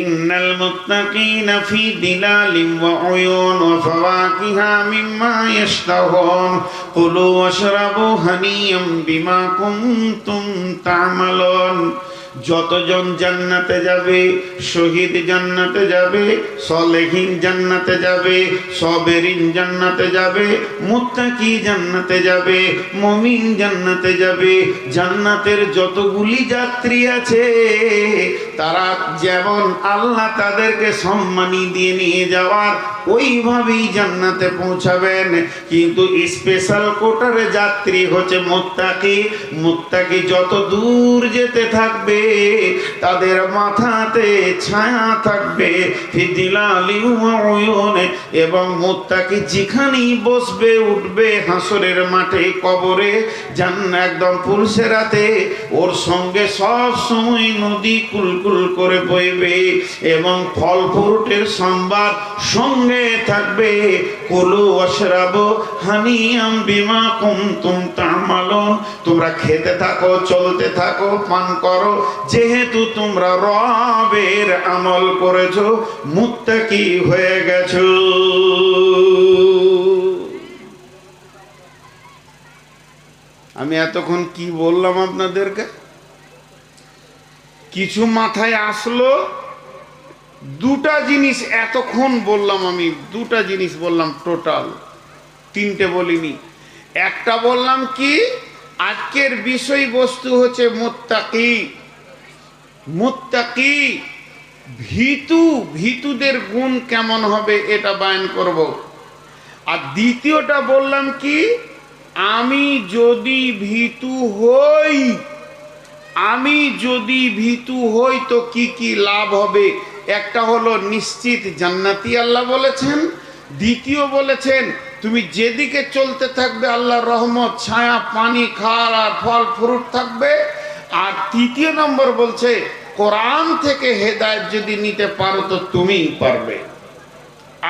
ইন্নাল মুত্তাকিনা ফি দিলালিন ওয়া উয়ুন ওয়া ফাওয়াকিহা মিম্মা ইয়াশতাহুন কুলু ওয়াশরাবু হানিয়াম বিমা কুনতুম তা'মালুন। যতজন জান্নাতে যাবে, শহীদ জান্নাতে যাবে, সলেহিন জান্নাতে যাবে, সবেরিন জান্নাতে যাবে, মুত্তাকি জান্নাতে যাবে, মুমিন জান্নাতে যাবে। জান্নাতের যতগুলি যাত্রী আছে তারা যেমন আল্লাহ তাদেরকে সম্মানী দিয়ে নিয়ে যাওয়ার ওইভাবেই জান্নাতে পৌঁছাবেন। কিন্তু স্পেশাল কোটারে যাত্রী হচ্ছে মুত্তাকি। মুত্তাকি যত দূর যেতে থাকবে তাদের মাথাতে ছায়া থাকবে এবং মুত্তাকি যেখানেই বসবে উঠবে হাসরের মাঠে, কবরে, জান্নাত একদম পুলসেরাতে ওর সঙ্গে সব সময় নদী কুলকুল করে বইবে এবং ফল ফ্রুটের সম্ভার সঙ্গে থাকবে। কুলু ওয়াশরাবু হানিয়াম বিমা কুনতুম তা'মালুন। তোমরা খেতে থাকো, চলতে থাকো, পান করো, যেহেতু তোমরা রবের আমল করেছো, মুত্তাকি হয়ে গেছো। আমি এতক্ষণ কি বললাম আপনাদেরকে? কিছু মাথায় আসলো? দুটা জিনিস এতক্ষণ বললাম, আমি দুটা জিনিস বললাম, টোটাল তিনটে বলিনি। একটা বললাম কি, আজকের বিষয়বস্তু হচ্ছে মুত্তাকি। মুত্তাকি ভীতু, ভীতুদের গুণ কেমন হবে এটা বয়ান করব। আর দ্বিতীয়টা বললাম কি, আমি যদি ভীতু হই, আমি যদি ভীতু হই তো কি কি লাভ হবে। একটা হলো নিশ্চিত জান্নাতি আল্লাহ বলেছেন, দ্বিতীয় বলেছেন তুমি যেদিকে চলতে থাকবে আল্লাহর রহমত, ছায়া, পানি, খাওয়ার আর ফল ফ্রুট থাকবে। আর তৃতীয় নম্বর বলছে কোরআন থেকে হেদায়েত যদি নিতে পারো তো তুমিই পারবে।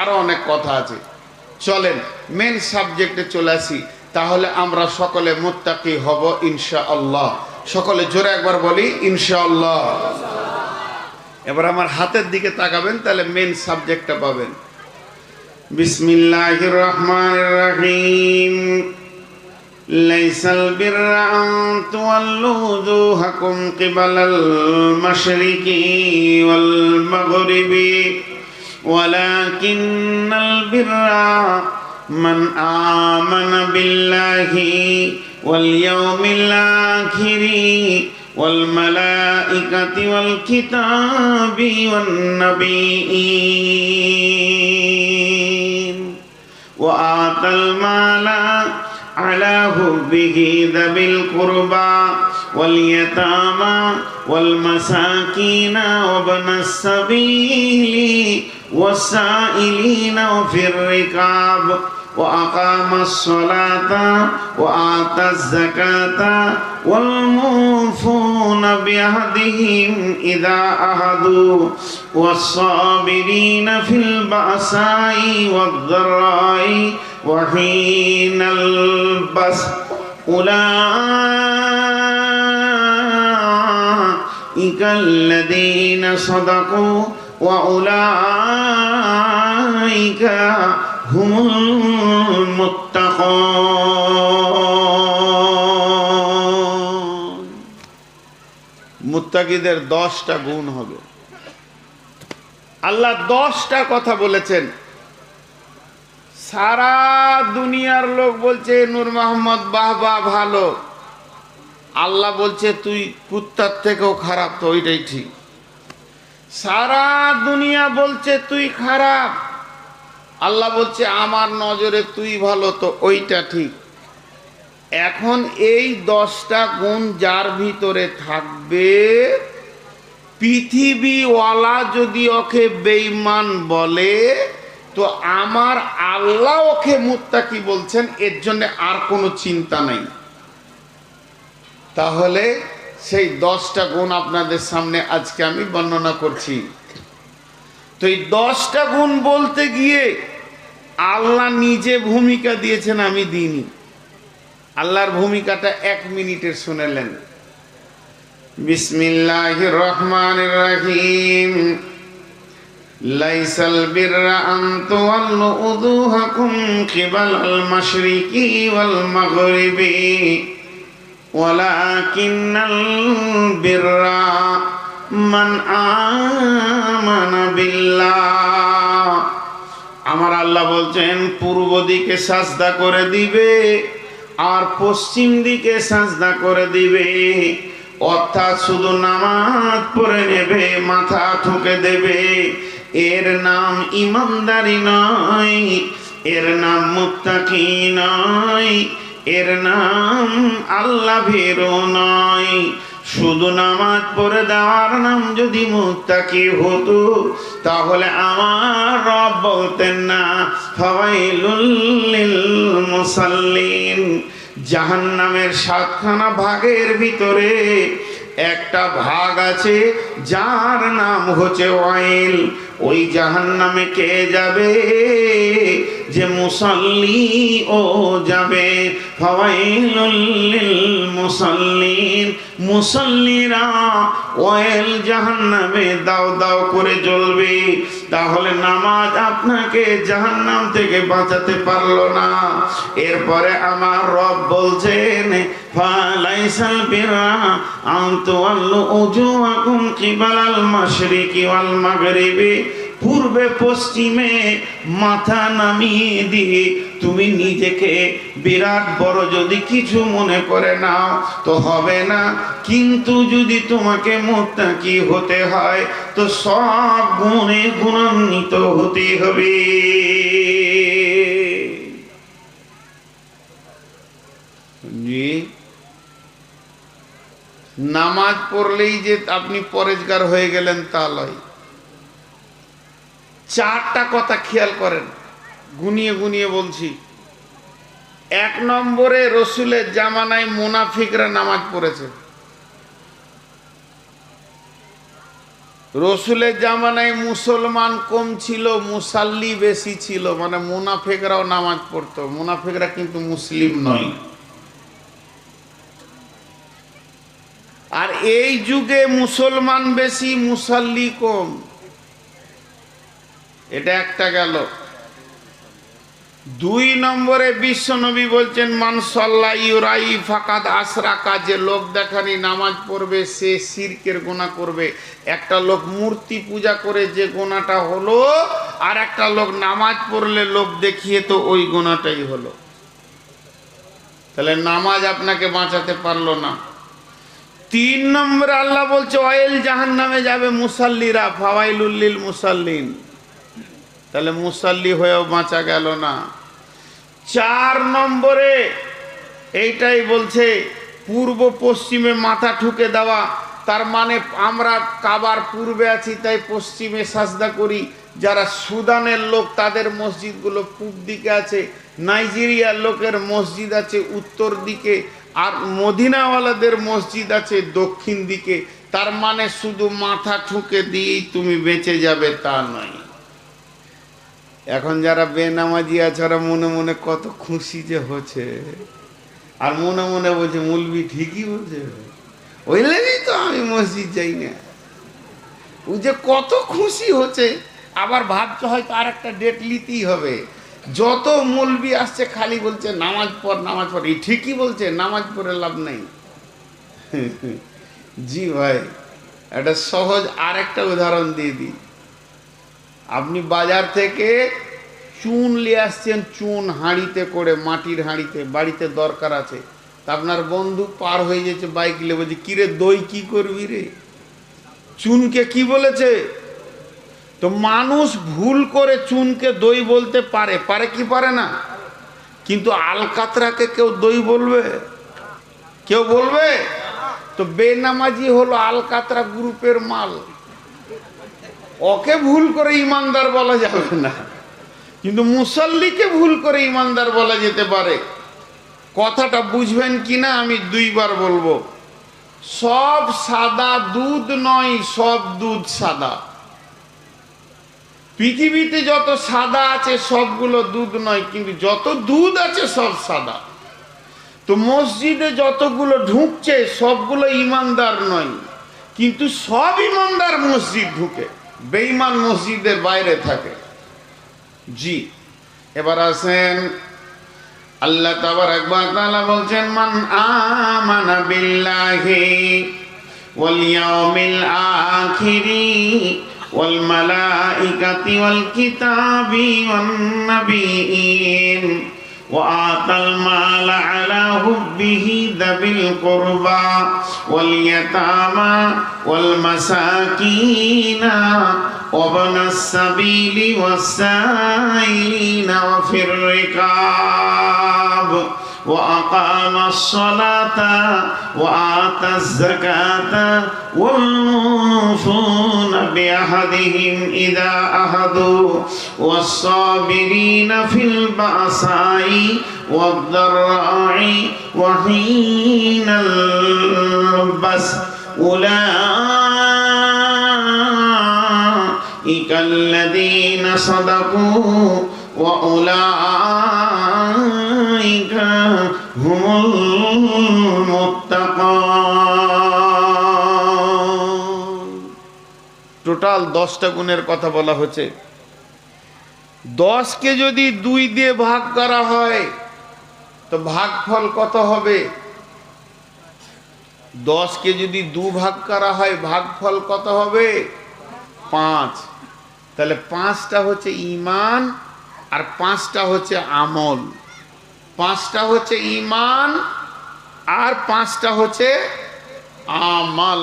আরো অনেক কথা আছে, চলেন মেন সাবজেক্টে চলে আসি। তাহলে আমরা সকলে মুত্তাকি হব ইনশাআল্লাহ। সকলে জোরে একবার বলি ইনশাআল্লাহ। এবার আমার হাতের দিকে তাকাবেন, তাহলে মেন সাবজেক্টটা পাবেন। বিসমিল্লাহির রহমানির রহিম। লাইসাল বিররা আন তুওয়াল্লু ওজুহাকুম কিবালাল মাশরিকি ওয়াল মাগরিবি ওয়ালাকিন্নাল বিররা মান আমানা বিল্লাহি ওয়াল ইয়াউমিল আখিরি ওয়াল মালাইকাতি ওয়াল কিতাবি ওয়ান নাবিয়্যিন ওয়া আতাল মালা على حبه ذوي القربى واليتامى والمساكين وابن السبيل والسائلين وفي الركاب وأقام الصلاة وآتى الزكاة والموفون بعهدهم إذا عهدوا والصابرين في البأساء والضراء وحين البأس أولئك الذين صدقوا وأولئك هم المتقون। মুত্তাকিদের 10টা গুণ হবে। আল্লাহ 10টা কথা বলেছেন। সারা দুনিয়ার লোক বলছে নূর মোহাম্মদ বাহবা ভালো, আল্লাহ বলছে তুই কুত্তার থেকেও খারাপ, তো ওইটাই ঠিক। সারা দুনিয়া বলছে তুই খারাপ, আল্লাহ বলছে আমার নজরে তুই ভালো, তো ওইটা ঠিক। এখন এই 10টা গুণ যার ভিতরে থাকবে, পৃথিবীওয়ালা যদি ওকে বেঈমান বলে তো আমার আল্লাহ ওকে মুত্তাকি বলছেন, এর জন্য আর কোনো চিন্তা নাই। তাহলে সেই 10টা গুণ আপনাদের সামনে আজকে আমি বর্ণনা করছি। তো এই 10টা গুণ বলতে গিয়ে আল্লাহ নিজে ভূমিকা দিয়েছেন, আমি দিইনি। আল্লাহর ভূমিকাটা 1 মিনিটের শুনেলেন। বিসমিল্লাহির রহমানির রহিম। লাইসাল বিররা আন তুওয়াল্লু উজুহাকুম কিবালাল মাশরিকি ওয়াল মাগরিবি ওয়ালাকিন্নাল বিররা মান আমানা বিল্লাহ। আমার আল্লাহ বলছেন পূর্ব দিকে সাজদা করে দিবে আর পশ্চিম দিকে সাজদা করে দিবে, অর্থাৎ শুধু নামাজ পড়ে নেবে, মাথা ঠুকে দেবে। এর নাম ইমানদারি নয়, এর নাম মুত্তাকি নয়, এর নাম আল্লাহ ভীরু নয়। শুধু নামাজ পড়ে দেওয়ার নাম যদি মুত্তাকি হতো, তাহলে আমার রব বলতেন না ফাওয়াইলুল লিল মুসাল্লিন। জাহান্নামের 7খানা ভাগের ভিতরে একটা ভাগ আছে যার নাম হচ্ছে ওয়াইল। ওই জাহান্নামে কে যাবে? যে মুসাল্লি ও যাবে। ফাওয়াইলুল লিল মুসাল্লিন, মুসাল্লিরা ওয়াইল জাহান্নামে দাও দাও করে জ্বলবে। তাহলে নামাজ আপনাকে জাহান্নাম থেকে বাঁচাতে পারলো না। এরপরে আমার রব বলছেন ফালাইসাল বিররা আন তুওয়াল্লু উজুহাকুম কিবালাল মাশরিকি ওয়াল মাগরিবি। পূর্বে পশ্চিমে মাথা নামিয়ে দিয়ে তুমি নিজেকে বিরাট বড় যদি কিছু মনে করে নাও তো হবে না। কিন্তু যদি তোমাকে মুত্তাকি হতে হয় তো সব গুণে গুণান্বিত হতে হবে। নামাজ পড়লেই যে আপনি পরেজগার হয়ে গেলেন তা নয়। 4টা কথা খেয়াল করেন, গুনিয়ে গুনিয়ে বলছি। 1 নম্বরে রসুলের জামানায় মুনাফিকরা নামাজ পড়েছে। রসুলের জামানায় মুসলমান কম ছিল, মুসাল্লি বেশি ছিল, মানে মুনাফিকরাও নামাজ পড়তো। মুনাফিকরা কিন্তু মুসলিম নয়। এই যুগে মুসলমান বেশি, মুসাল্লি কম। এটা একটা গেল। 2 নম্বরে বিশ্বনবী বলছেন মান সাল্লা ইউরাই ফাকাদ আশরাকা, যে লোক দেখানি নামাজ পড়বে সে শিরকের গুনাহ করবে। একটা লোক মূর্তি পূজা করে যে গুনাহটা হলো, আর একটা লোক নামাজ পড়লে লোক দেখিয়ে তো ওই গুনাহটাই হলো। তাহলে নামাজ আপনাকে বাঁচাতে পারলো না। 3 নম্বরে আল্লাহ বলছে ওয়াইল জাহান্নামে যাবে মুসাল্লিরা, ফাওয়াইলুল লিল মুসাল্লিন। তাহলে মুসাল্লি হয়েও বাঁচা গেল না। 4 নম্বরে এইটাই বলছে পূর্ব পশ্চিমে মাথা ঠুকে দেওয়া। তার মানে আমরা কাবার পূর্বে আছি তাই পশ্চিমে সাজদা করি। যারা সুদানের লোক তাদের মসজিদগুলো পূব দিকে আছে, নাইজেরিয়ার লোকের মসজিদ আছে উত্তর দিকে, আর মদিনাওয়ালাদের মসজিদ আছে দক্ষিণ দিকে। তার মানে শুধু মাথা ঠুকে দিয়েই তুমি বেঁচে যাবে তা নয়। এখন যারা বেনামাজি আছে ওরা মনে মনে কত খুশি যে হচ্ছে, আর মনে মনে বলছে মৌলবি ঠিকই বলছে, ওই লেগেই তো আমি মসজিদ যাই না। ও যে কত খুশি হচ্ছে, আবার ভাবছে হয়তো আর একটা ডেট নিতেই হবে। যত মৌলবি আসছে খালি বলছে নামাজ পড় নামাজ পড়। এই ঠিকই বলছে, নামাজ পড়ে লাভ নেই। জি ভাই, একটা সহজ আর একটা উদাহরণ দিয়ে দিই। আপনি বাজার থেকে চুন নিয়ে আসছেন, চুন হাঁড়িতে করে, মাটির হাঁড়িতে, বাড়িতে দরকার আছে। তা আপনার বন্ধু পার হয়ে যাচ্ছে বাইক নিয়ে, বলছে কিরে দই কি করবি রে, চুনকে কি বলেছে? তো মানুষ ভুল করে চুনকে দই বলতে পারে, পারে কি পারে না? কিন্তু আলকাতরাকে কেউ দই বলবে? কেউ বলবে? তো বেনামাজি হলো আলকাতরা গ্রুপের মাল, ওকে ভুল করে ইমানদার বলা যাবে না, কিন্তু মুসাল্লিকে ভুল করে ইমানদার বলা যেতে পারে। কথাটা বুঝবেন কিনা আমি 2 বার বলবো। সব সাদা দুধ নয়, সব দুধ সাদা। পৃথিবীতে যত সাদা আছে সবগুলো দুধ নয়, কিন্তু যত দুধ আছে সব সাদা। তো মসজিদে যতগুলো ঢুকছে সবগুলো ইমানদার নয়, কিন্তু সব ইমানদার মসজিদ ঢুকে, বেঈমান মসজিদের বাইরে থাকে। জি, এবার আসেন আল্লাহ তাবারাক ওয়া তাআলা বলছেন মান আমানা বিল্লাহি ওয়াল ইয়াউমিল আখিরি ওয়াল মালাইকাতি ওয়াল কিতাবি ওয়ান নাবিয়িন ওয়া আতাল মাল আলা হুব্বিহি যাবিল কুরবা ওয়াল ইয়াতামা ওয়াল মাসাকিনা وابن السبيل والسائلين وفي الركاب وأقام الصلاة وآتى الزكاة والموفون بعهدهم إذا عاهدوا والصابرين في البأساء والضراء وحين البأس أولئك الذين صدقوا وأولئك هم المتقون। টোটাল 10টা গুণের কথা বলা হচ্ছে। 10কে যদি 2 দিয়ে ভাগ করা হয় তো ভাগফল কত হবে? 10কে যদি 2 ভাগ করা হয় ভাগফল কত হবে? 5। তাহলে 5টা হচ্ছে ঈমান আর 5টা হচ্ছে আমল। 5টা হচ্ছে ঈমান আর 5টা হচ্ছে আমল।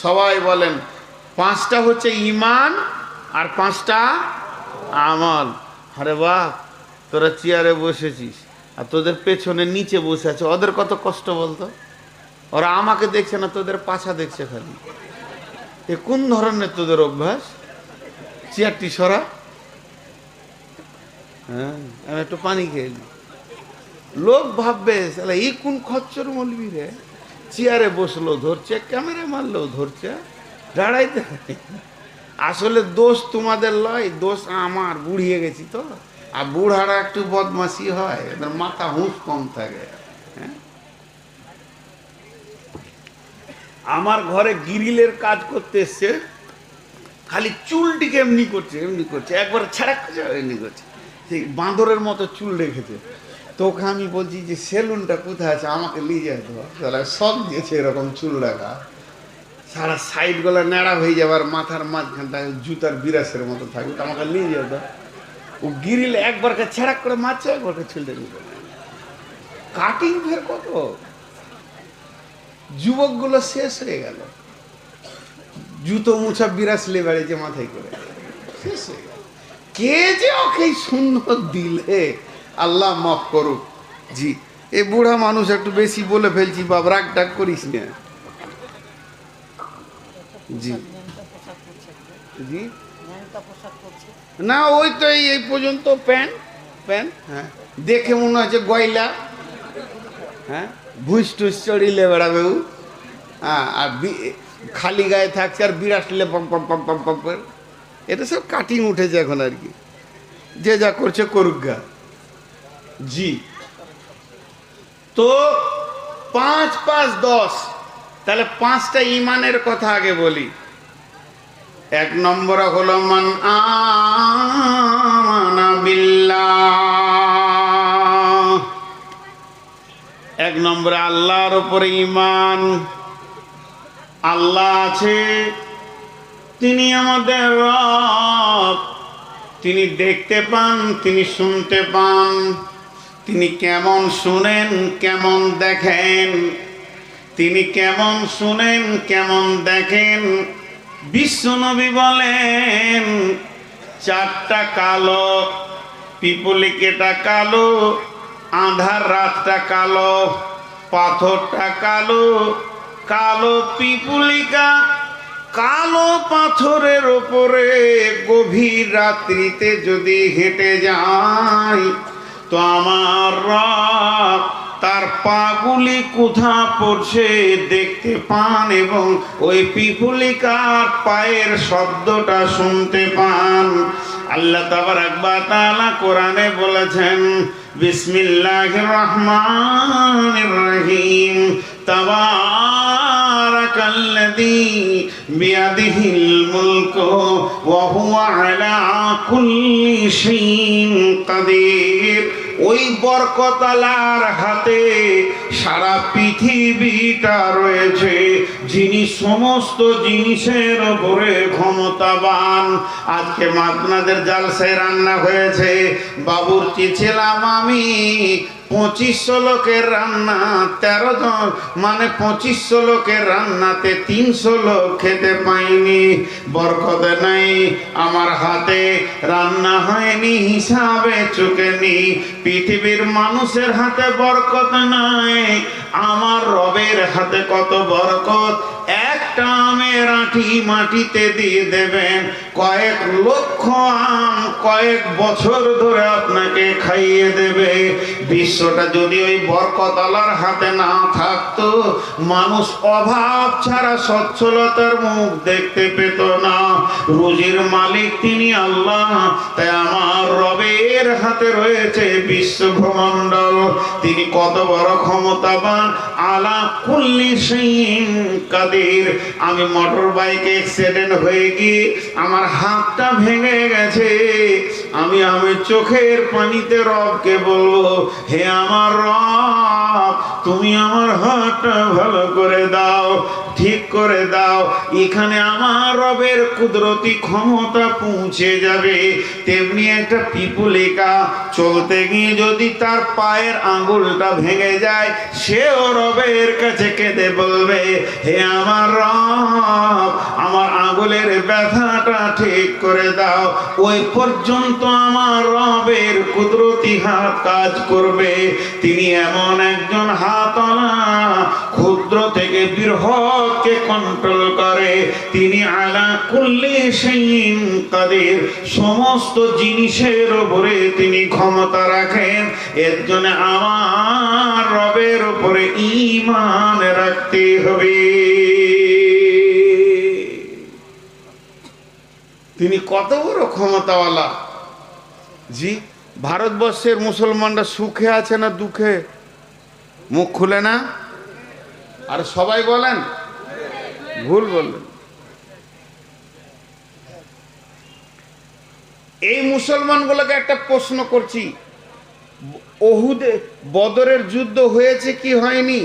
সবাই বলেন 5টা হচ্ছে ঈমান আর 5টা আমল। আরে বাহ, তোরা চেয়ারে বসেছিস আর তোদের পেছনে নিচে বসে আছে, ওদের কত কষ্ট বলতো। ওরা আমাকে দেখছে না, তোদের পাছা দেখছে খালি। এ কোন ধরনের তোদের অভ্যাস? চেয়ারটি সরা। হ্যাঁ, আমি একটু পানি খেয়ে নি। লোক ভাববে এই কোন খচ্চর মৌলবি রে, চেয়ারে বসলো ধরছে, ক্যামেরা মারলো ধরছে, দাঁড়াইতে। আসলে দোষ তোমাদের লয়, দোষ আমার, বুড়িয়ে গেছি তো। আর বুড়ারা একটু বদমাশি হয়, এদের মাথা হুঁশ কম থাকে। হ্যাঁ, আমার ঘরে গ্রিলের কাজ করতে এসছে, খালি চুলটিকে এমনি করছে, একবার ছাড়া করছে, এমনি করছে, সেই বাঁদরের মতো চুল রেখেছে। তোকে আমি বলছি যে সেলুনটা কোথায় আছে, আমাকে নিয়ে যেতে হবে। তাহলে শখ দিয়েছে এরকম চুল রাখা, সারা সাইডগুলো ন্যাড়া হয়ে যাবার, মাথার মাঝখানটা জুতার বিরাসের মতো থাকবে, তো আমাকে নিয়ে যেত। ও গ্রিল একবারকে ছেড়া করে মারছে, একবারকে চুলটা নিয়ে কাটিং ফের কত যুবকগুলো শেষ হয়ে গেল, জুতো মুছা বিরাস লে বেড়েছে মাথায় করে, শেষ হয়ে গেল। কে যে ওকে সুন্দর দিলে, আল্লাহ মাফ করুক। জি, এ বুড়া মানুষ একটু বেশি বলে ফেলছি, বাপ রাগ ডাক করিস না। জি জি, না ওই তো এই পর্যন্ত প্যান্ট, হ্যাঁ দেখে মনে হচ্ছে গয়লা, হ্যাঁ ভুস টুস চড়িলে বেড়াবে ও, হ্যাঁ আর খালি গায়ে থাকছে আর বিরাটলে পম পম পম পম পম করে। এটা সব কাটিং উঠেছে এখন আর কি, যে যা করছে করুক গা। জি, তো 5 5 10, তাহলে 5টা ইমানের কথা আগে বলি। 1 নম্বর হলো মান আমানা বিল্লাহ, 1 নম্বরে আল্লাহর উপরে ঈমান। আল্লাহ আছে, তিনি আমাদের রব, তিনি দেখতে পান, তিনি শুনতে পান, তিনি কেমন শুনেন কেমন দেখেন, তিনি কেমন শুনেন কেমন দেখেন। বিশ্বনবী বলেন 4টা কালো, পিপুলিকেটা কালো, আঁধার রাতটা কালো, পাথরটা কালো, কালো পিপুলিকা কালো পাথরের ওপরে গভীর রাত্রিতে যদি হেঁটে যায়, তো আমার রব তার পাগুলি কোথা পড়ছে দেখতে পান, এবং ওই পিপুলিকার পায়ের শব্দটা শুনতে পান। আল্লাহ তাবারাক ওয়া তাআলা কোরআনে বলেছেন, বিসমিল্লাহির রহমানির রহিম, তাবারাকাল্লাযী বিয়াদিহিল মুলকু ওয়া হুয়া আলা কুল্লি শাইইন কাদির। ওই বরকতালার হাতে সারা পৃথিবীটা রয়েছে, যিনি সমস্ত জিনিসের উপরে ক্ষমতাবান। আজকে আপনাদের জালসায় রান্না হয়েছে, বাবুর্চি ছিলাম আমি, 2500 লোকের রান্না, 13 জন মানে 2500 লোকের রান্নাতে 300 লোক খেতে পাইনি। বরকত নাই, আমার হাতে রান্না হয়নি, হিসাবে চুকেনি। পৃথিবীর মানুষের হাতে বরকত নাই, আমার রবের হাতে কত বরকত। একটা আমের আঁটি মাটিতে দিয়ে দেবেন, কয়েক লক্ষ আম কয়েক বছর ধরে আপনাকে খাইয়ে দেবে। বিশ্বটা যদি ওই বরকতওয়ালার হাতে না থাকতো, মানুষ অভাব ছাড়া সচ্ছলতার মুখ দেখতে পেত না। রুজির মালিক তিনি আল্লাহ, তাই আমার রবের হাতে রয়েছে বিশ্ব ভূমণ্ডল। তিনি কত বড় ক্ষমতাবান, আলা কুল্লি শাইইন কাদির। আমি মোটর বাইকে অ্যাক্সিডেন্ট হয়ে গিয়ে আমার হাতটা ভেঙে গেছে, আমি চোখের পানিতে রবকে বলবো, হে আমার রব, তুমি আমার হাতটা ভালো করে দাও, ঠিক করে দাও। এখানে আমার রবের কুদরতি ক্ষমতা পৌঁছে যাবে। তেমনি একটা পিপুলিকা চলতে গিয়ে যদি তার পায়ের আঙ্গুলটা ভেঙে যায়, সেও রবের কাছে কেঁদে বলবে, হে আমার রব, আমার আঙ্গুলের ব্যথাটা ঠিক করে দাও। ওই পর্যন্ত আমার রবের কুদরতি হাত কাজ করবে। তিনি এমন একজন হাতওয়ালা, ক্ষুদ্র থেকে বৃহৎকে কন্ট্রোল করে। তিনি আলা কুল্লি শাইইন কাদির, সমস্ত জিনিসের উপরে তিনি ক্ষমতা রাখেন। এর জন্য আমার রবের উপরে ঈমান রাখতে হবে। তিনি কত বড় ক্ষমতাওয়ালা। জি, ভারতবর্ষের মুসলমানরা সুখে আছে না দুঃখে? মুখ খুলে না, আর সবাই বলেন ভুল বললেন। এই মুসলমানগুলোকে একটা প্রশ্ন করছি, ওহুদে বদরের যুদ্ধ হয়েছে কি হয়নি?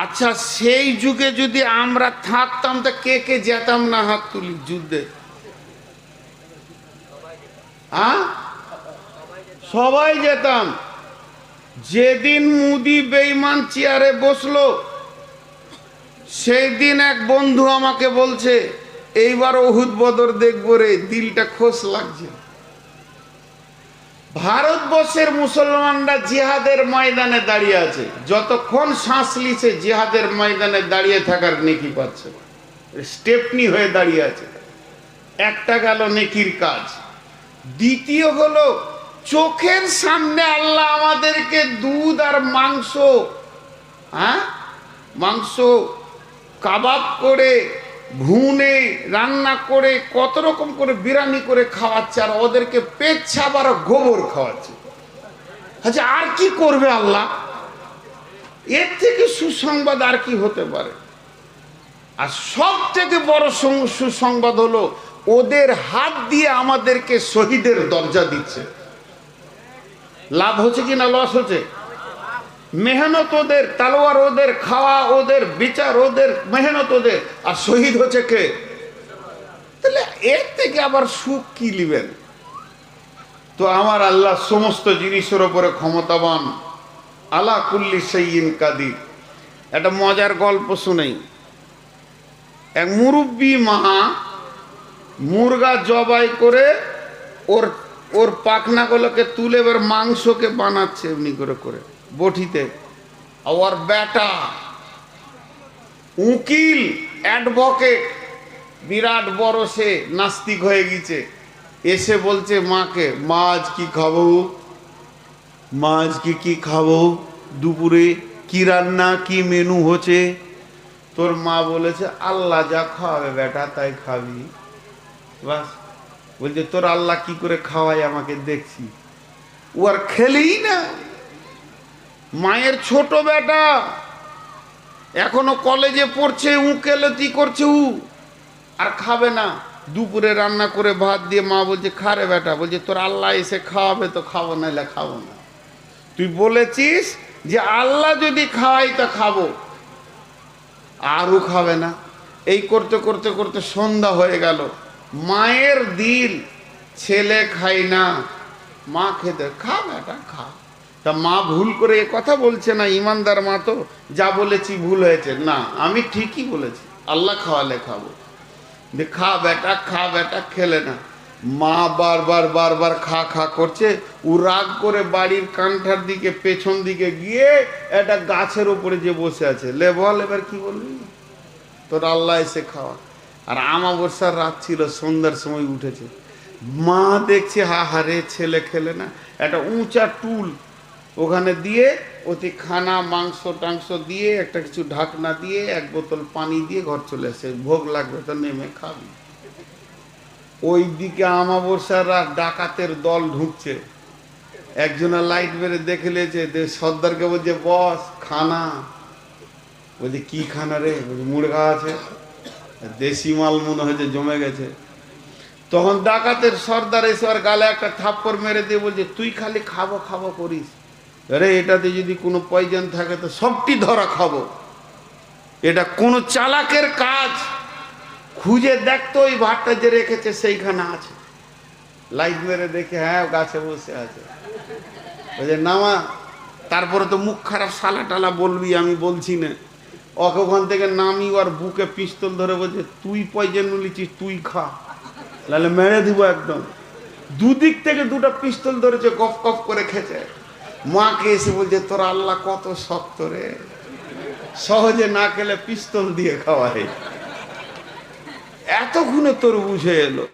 আচ্ছা, সেই যুগে যদি আমরা থাকতাম তা কে কে যেতাম না? হাত তুলি যুদ্ধে। সবাই যেতাম। যেদিন মুদি বেঈমান চেয়ারে বসলো সেই দিন এক বন্ধু আমাকে বলছে, এইবার ওহুদ বদর দেখবো রে, দিলটা খোশ লাগছে। ভারতবর্ষের মুসলমানরা জিহাদের ময়দানে দাঁড়িয়ে আছে, যতক্ষণ শ্বাস লিছে জিহাদের ময়দানে দাঁড়িয়ে থাকার নেকি পাচ্ছে, স্টেপনি হয়ে দাঁড়িয়ে আছে। একটা গেল নেকির কাজ। দ্বিতীয় হলো, চোখের সামনে আল্লাহ আমাদেরকে দুধ আর মাংস, মাংস কাবাব করে, ভুনে রান্না করে, কত রকম করে বিরিয়ানি করে খাওয়াচ্ছে, আর ওদেরকে পেচ্ছাপ আর গোবর খাওয়াচ্ছে। আচ্ছা, আর কি করবে আল্লাহ? এর থেকে সুসংবাদ আর কি হতে পারে? আর সব থেকে বড় সুসংবাদ হলো, ওদের হাত দিয়ে আমাদেরকে শহীদের দরজা দিচ্ছে। লাভ হচ্ছে কি না লস হচ্ছে? মেহনত ওদের, তালোয়ার ওদের, খাওয়া ওদের, বিচার ওদের, মেহনত ওদের, আর শহীদ হচ্ছে কে? তাহলে এর থেকে আবার সুখ কি নিবেন? তো আমার আল্লাহ সমস্ত জিনিসের উপরে ক্ষমতাবান, আলা কুল্লি শাইইন কাদির। একটা মজার গল্প শুনেই। এক মুরব্বী মা মুরগা জবাই করে ওর ওর পাখনাগুলোকে তুলে এবার মাংসকে বানাচ্ছে এমনি করে করে বটিতে। ওর বেটা উকিল, অ্যাডভোকেট, বিরাট বড়, সে নাস্তিক হয়ে গেছে, এসে বলছে মাকে, মা আজ কি খাবো? মা আজকে কি খাবো? দুপুরে কি রান্না, কি মেনু হচ্ছে? তোর মা বলেছে, আল্লাহ যা খাওয়াবে বেটা তাই খাবি। বাস। বলছে, তোর আল্লাহ কি করে খাওয়াই আমাকে দেখছি। ও আর খেলেই না। মায়ের ছোট বেটা এখনো কলেজে পড়ছে, উকেলতি করছে, আর খাবে না। দুপুরে রান্না করে ভাত দিয়ে মা বলছে, খারে বেটা। বলছে, তোর আল্লাহ এসে খাওয়াবে তো খাবো, নাইলে খাবো না। তুই বলেছিস যে আল্লাহ যদি খাওয়াই তা খাবো, আরও খাবে না। এই করতে করতে করতে সন্ধ্যা হয়ে গেল। মায়ের দিল, ছেলে খাই না, মা খেতে, খা বেটা খা। তা মা ভুল করে এ কথা বলছে না, ইমানদার মা তো, যা বলেছি ভুল হয়েছে না, আমি ঠিকই বলেছি, আল্লাহ খাওয়ালে খাবো। খা বেটা খা বেটা, খেলে না। মা বারবার বারবার খা খা করছে। ও রাগ করে বাড়ির কান্ঠার দিকে, পেছন দিকে গিয়ে একটা গাছের উপরে যে বসে আছে, লে বল এবার কি বলবি? তোর আল্লাহ এসে খাওয়া। আর আমাবস্যার রাত ছিল, সন্ধ্যার সময় উঠেছে। মা দেখছে, হারে ছেলে খেলে না। একটা উঁচা টুল ওখানে দিয়ে ওতে খানা, মাংস টাংস দিয়ে, একটা কিছু ঢাকনা দিয়ে, এক বোতল পানি দিয়ে ঘর চলে আসে, ভোগ লাগবে তো নেমে খাবি। ওই দিকে আমাবস্যার রাত, ডাকাতের দল ঢুকছে। একজনা লাইট বেড়ে দেখে লেছে, সর্দারকে বলছে, বস খানা। বলছে, কি খানা রে? বলছে, মুরগা আছে, দেশি মাল মনে হয়েছে জমে গেছে। তখন ডাকাতের সর্দার এসে আর গালে একটা থাপ্পড় মেরে দিয়ে বলছে, তুই খালি খাবো খাবো করিস, আরে এটাতে যদি কোনো পয়জন থাকে তো সবটি ধরা খাবো। এটা কোনো চালাকের কাজ। খুঁজে দেখতো ওই ভাতটা যে রেখেছে সেইখানে আছে। লাইট মেরে দেখে, হ্যাঁ গাছে বসে আছে। বলছে, নামা। তারপরে তো মুখ খারাপ সালা টালা বলবি, আমি বলছি না। ওকে ওখান থেকে নামি, আর বুকে পিস্তল ধরে বলছে, তুই পয়জন নিয়েছিস, তুই খা, নাহলে মেরে দিব একদম। দুদিক থেকে দুটো পিস্তল ধরেছে, কফ কফ করে খেছে। মাকে এসে বলছে, তোর আল্লাহ কত শক্ত রে, সহজে না খেলে পিস্তল দিয়ে খাওয়ায়। এতক্ষণে তোর বুঝে এলো।